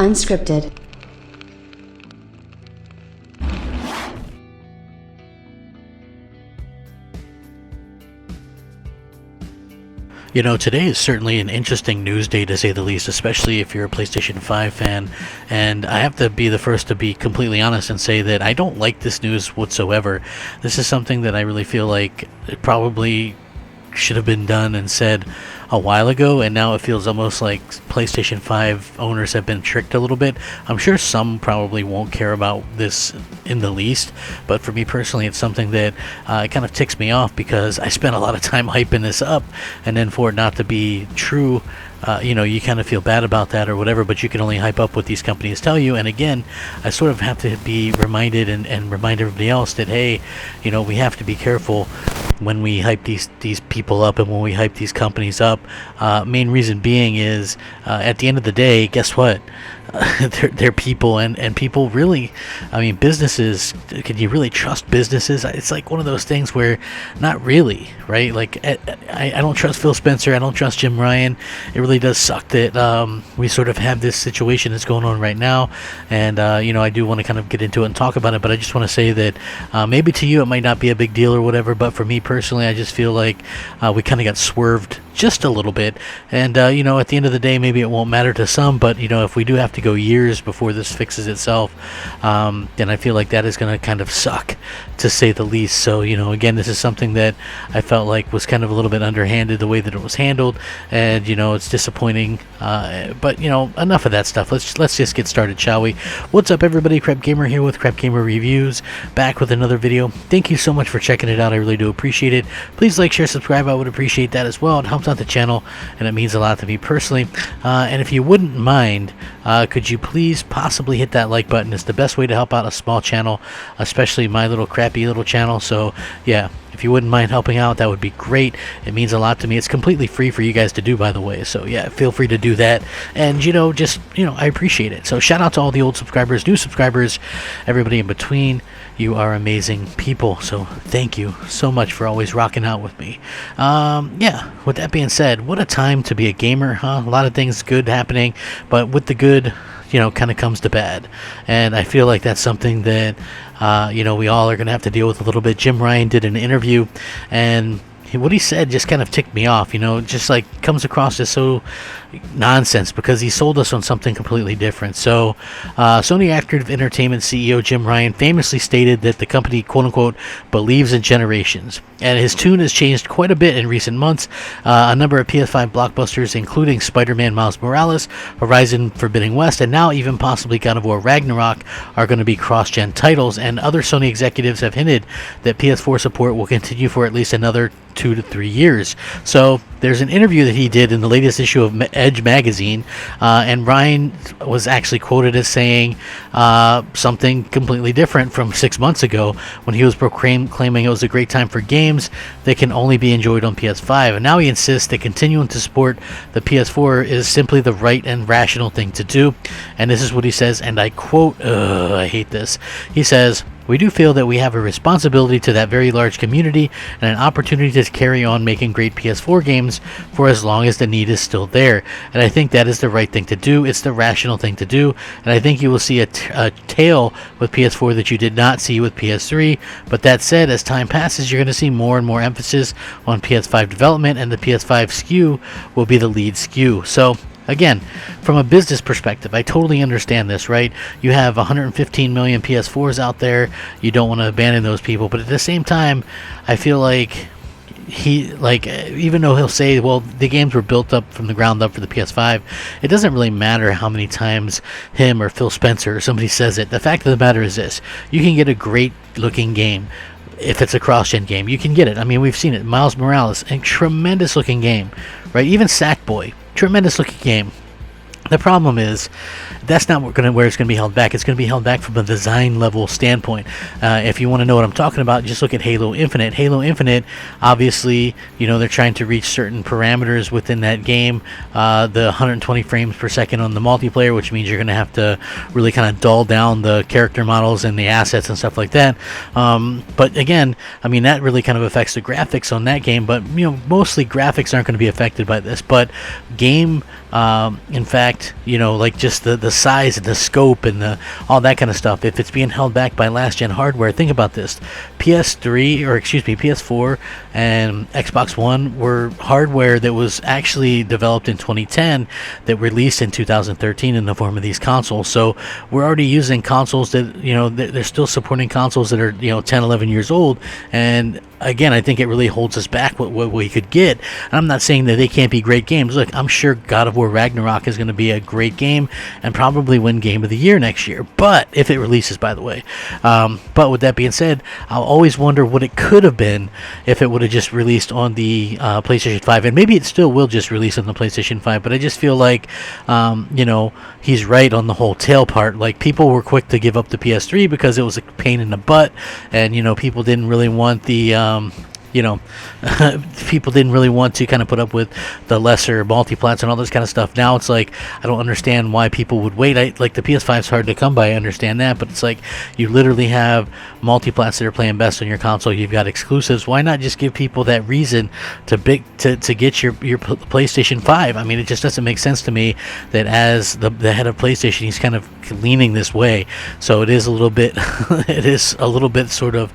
Unscripted. You know, today is certainly an interesting news day to say the least, especially if you're a PlayStation 5 fan, and I have to be the first to be completely honest and say that I don't like this news whatsoever. This is something that I really feel like it probably should have been done and said a while ago, and now it feels almost like PlayStation 5 owners have been tricked a little bit. I'm sure some probably won't care about this in the least, but for me personally, it's something that it kind of ticks me off because I spent a lot of time hyping this up, and then for it not to be true, you kind of feel bad about that or whatever, but you can only hype up what these companies tell you. And again, I sort of have to be reminded and remind everybody else that, hey, we have to be careful when we hype these people up and when we hype these companies up. Main reason being is, at the end of the day, guess what? They're people, and people really, businesses, can you really trust businesses? It's like one of those things where not really, right? Like, I don't trust Phil Spencer, I don't trust Jim Ryan. It really does suck that we sort of have this situation that's going on right now, and I do want to kind of get into it and talk about it, but I just want to say that maybe to you it might not be a big deal or whatever, but for me personally, I just feel like we kind of got swerved just a little bit, and at the end of the day, maybe it won't matter to some, but if we do have to go years before this fixes itself, then I feel like that is going to kind of suck, to say the least. So again, this is something that I felt like was kind of a little bit underhanded the way that it was handled, and it's disappointing, but enough of that stuff. Let's just get started, shall we? What's up, everybody? Crapgamer here with Crapgamer Reviews, back with another video. Thank you so much for checking it out. I really do appreciate it. Please like, share, subscribe. I would appreciate that as well. It helps out the channel, and it means a lot to me personally. And if you wouldn't mind, could you please possibly hit that like button? It's the best way to help out a small channel, especially my little crappy little channel. So yeah, if you wouldn't mind helping out, that would be great. It means a lot to me. It's completely free for you guys to do, by the way. So yeah, feel free to do that. And I appreciate it. So shout out to all the old subscribers, new subscribers, everybody in between. You are amazing people. So thank you so much for always rocking out with me. With that being said, what a time to be a gamer, huh? A lot of things good happening, but with the good, kind of comes to bad. And I feel like that's something that, we all are going to have to deal with a little bit. Jim Ryan did an interview, and what he said just kind of ticked me off, just like comes across as so nonsense because he sold us on something completely different. So Sony Active Entertainment CEO Jim Ryan famously stated that the company, quote unquote, believes in generations, and his tune has changed quite a bit in recent months. A number of PS5 blockbusters, including Spider-Man Miles Morales, Horizon Forbidden West, and now even possibly God of War Ragnarok, are going to be cross-gen titles, and other Sony executives have hinted that PS4 support will continue for at least another 2 to 3 years. So there's an interview that he did in the latest issue of Edge magazine, and Ryan was actually quoted as saying something completely different from 6 months ago when he was claiming it was a great time for games that can only be enjoyed on PS5, and now he insists that continuing to support the PS4 is simply the right and rational thing to do. And this is what he says, and I quote, I hate this. He says, "We do feel that we have a responsibility to that very large community and an opportunity to carry on making great PS4 games for as long as the need is still there. And I think that is the right thing to do. It's the rational thing to do. And I think you will see a tail with PS4 that you did not see with PS3. But that said, as time passes, you're going to see more and more emphasis on PS5 development, and the PS5 SKU will be the lead SKU." So again, from a business perspective, I totally understand this, right? You have 115 million PS4s out there. You don't want to abandon those people, but at the same time, I feel like even though he'll say, well, the games were built up from the ground up for the PS5, it doesn't really matter how many times him or Phil Spencer or somebody says it. The fact of the matter is this: you can get a great looking game. If it's a cross-gen game, you can get it. We've seen it. Miles Morales, a tremendous looking game, right? Even Sackboy, tremendous looking game. The problem is that's not where it's going to be held back. It's going to be held back from a design level standpoint. If you want to know what I'm talking about, just look at Halo Infinite. Halo Infinite, obviously, they're trying to reach certain parameters within that game. The 120 frames per second on the multiplayer, which means you're going to have to really kind of dull down the character models and the assets and stuff like that. But again, that really kind of affects the graphics on that game. But mostly graphics aren't going to be affected by this. But game In fact, like just the size and the scope and all that kind of stuff, if it's being held back by last gen hardware, think about this. PS4 and Xbox One were hardware that was actually developed in 2010 that released in 2013 in the form of these consoles. So we're already using consoles that, they're still supporting consoles that are, 10, 11 years old. And again, I think it really holds us back what we could get. And I'm not saying that they can't be great games. Look, I'm sure God of War Ragnarok is going to be a great game and probably win Game of the Year next year. But if it releases, by the way. But with that being said, I'll always wonder what it could have been if it would have just released on the PlayStation 5. And maybe it still will just release on the PlayStation 5. But I just feel like, he's right on the whole tail part. Like, people were quick to give up the PS3 because it was a pain in the butt. And, people didn't really want the... people didn't really want to kind of put up with the lesser multiplats and all this kind of stuff. Now it's like, I don't understand why people would wait. Like, the PS5 is hard to come by, I understand that, but it's like, you literally have multiplats that are playing best on your console. You've got exclusives. Why not just give people that reason to get your PlayStation 5? I mean, it just doesn't make sense to me that as the head of PlayStation, he's kind of leaning this way. So it is a little bit sort of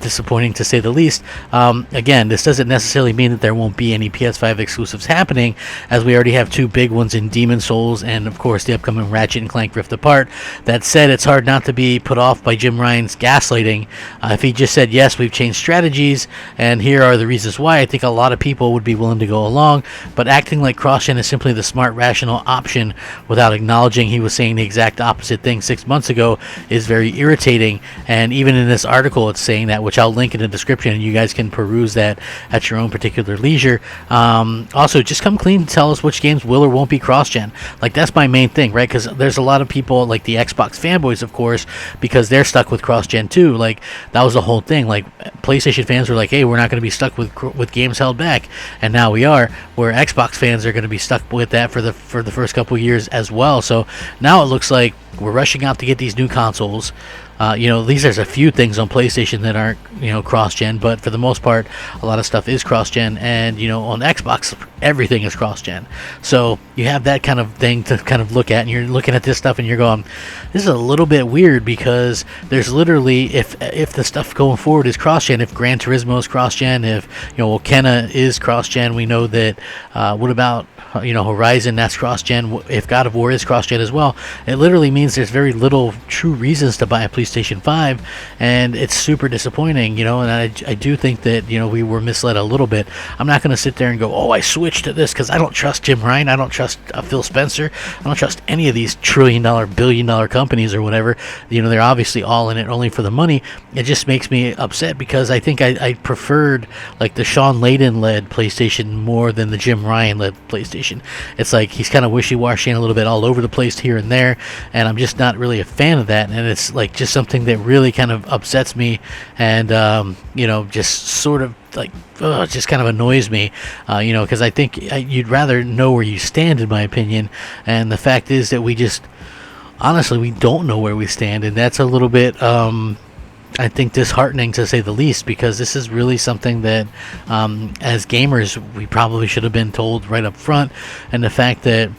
disappointing, to say the least. Again, this doesn't necessarily mean that there won't be any PS5 exclusives happening, as we already have two big ones in Demon's Souls and, of course, the upcoming Ratchet and Clank Rift Apart. That said, it's hard not to be put off by Jim Ryan's gaslighting. If he just said, yes, we've changed strategies, and here are the reasons why, I think a lot of people would be willing to go along, but acting like cross-gen is simply the smart, rational option without acknowledging he was saying the exact opposite thing 6 months ago is very irritating. And even in this article, it's saying that, which I'll link in the description, and you guys can peruse that at your own particular leisure. Also, just come clean and tell us which games will or won't be cross-gen. Like, that's my main thing, right? Because there's a lot of people, like the Xbox fanboys, of course, because they're stuck with cross-gen too. Like, that was the whole thing. Like, PlayStation fans were like, hey, we're not going to be stuck with games held back, and now we are. Where Xbox fans are going to be stuck with that for the first couple of years as well. So now it looks like we're rushing out to get these new consoles. At least there's a few things on PlayStation that aren't, cross-gen, but for the most part, a lot of stuff is cross-gen, and, on Xbox, everything is cross-gen. So you have that kind of thing to kind of look at, and you're looking at this stuff and you're going, this is a little bit weird, because there's literally, if the stuff going forward is cross-gen, if Gran Turismo is cross-gen, if, Kena is cross-gen, we know that, what about, Horizon, that's cross-gen, if God of War is cross-gen as well, it literally means there's very little true reasons to buy a PlayStation 5, and it's super disappointing, and I do think that, we were misled a little bit. I'm not going to sit there and go, oh, I switched to this because I don't trust Jim Ryan, I don't trust Phil Spencer, I don't trust any of these trillion-dollar, billion-dollar companies or whatever. They're obviously all in it only for the money. It just makes me upset, because I think I preferred, like, the Sean Layden-led PlayStation more than the Jim Ryan-led PlayStation. It's like he's kind of wishy-washy and a little bit all over the place here and there, and I'm just not really a fan of that, and it's like just something that really kind of upsets me, and just sort of like just kind of annoys me, because I think you'd rather know where you stand, in my opinion. And the fact is that we don't know where we stand, and that's a little bit I think disheartening, to say the least, because this is really something that as gamers we probably should have been told right up front, and the fact that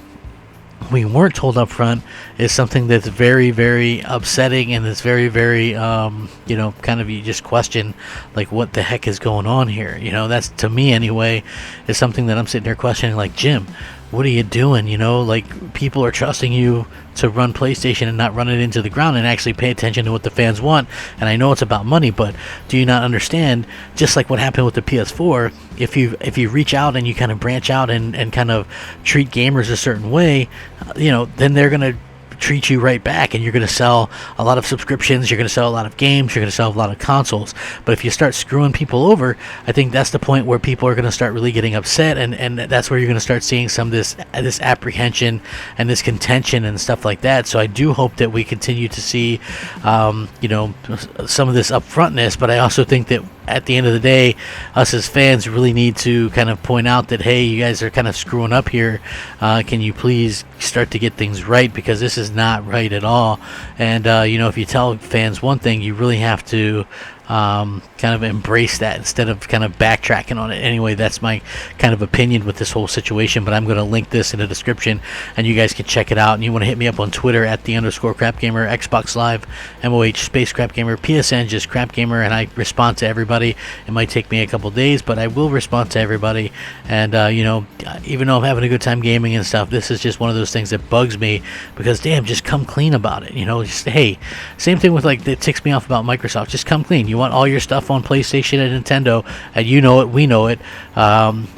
we weren't told up front is something that's very, very upsetting, and it's very, very kind of, you just question, like, what the heck is going on here. That's, to me anyway, is something that I'm sitting there questioning, like, Jim, what are you doing? Like, people are trusting you to run PlayStation and not run it into the ground and actually pay attention to what the fans want. And I know it's about money, but do you not understand, just like what happened with the PS4, if you reach out and you kind of branch out and kind of treat gamers a certain way, then they're going to treat you right back, and you're going to sell a lot of subscriptions, you're going to sell a lot of games, you're going to sell a lot of consoles. But if you start screwing people over, I think that's the point where people are going to start really getting upset, and that's where you're going to start seeing some of this apprehension and this contention and stuff like that. So I do hope that we continue to see some of this upfrontness, but I also think that at the end of the day, us as fans really need to kind of point out that, hey, you guys are kind of screwing up here. Can you please start to get things right, because this is not right at all. And if you tell fans one thing, you really have to kind of embrace that instead of kind of backtracking on it. Anyway, that's my kind of opinion with this whole situation, but I'm going to link this in the description and you guys can check it out. And you want to hit me up on Twitter at @the_Crapgamer, Xbox Live MOH space Crapgamer, PSN just Crapgamer, and I respond to everybody. It might take me a couple days, but I will respond to everybody. And you know, even though I'm having a good time gaming and stuff, this is just one of those things that bugs me, because damn, just come clean about it. You know, just, hey, same thing with, like, that ticks me off about Microsoft. Just come clean. You want all your stuff on PlayStation and Nintendo, and you know it, we know it.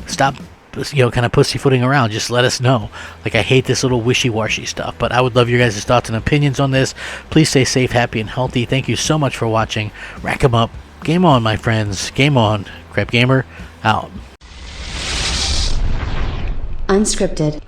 Stop, you know, kind of pussyfooting around. Just let us know. Like, I hate this little wishy-washy stuff, but I would love your guys' thoughts and opinions on this. Please stay safe, happy, and healthy. Thank you so much for watching. Rack 'em up. Game on, my friends. Game on. Crapgamer out. Unscripted.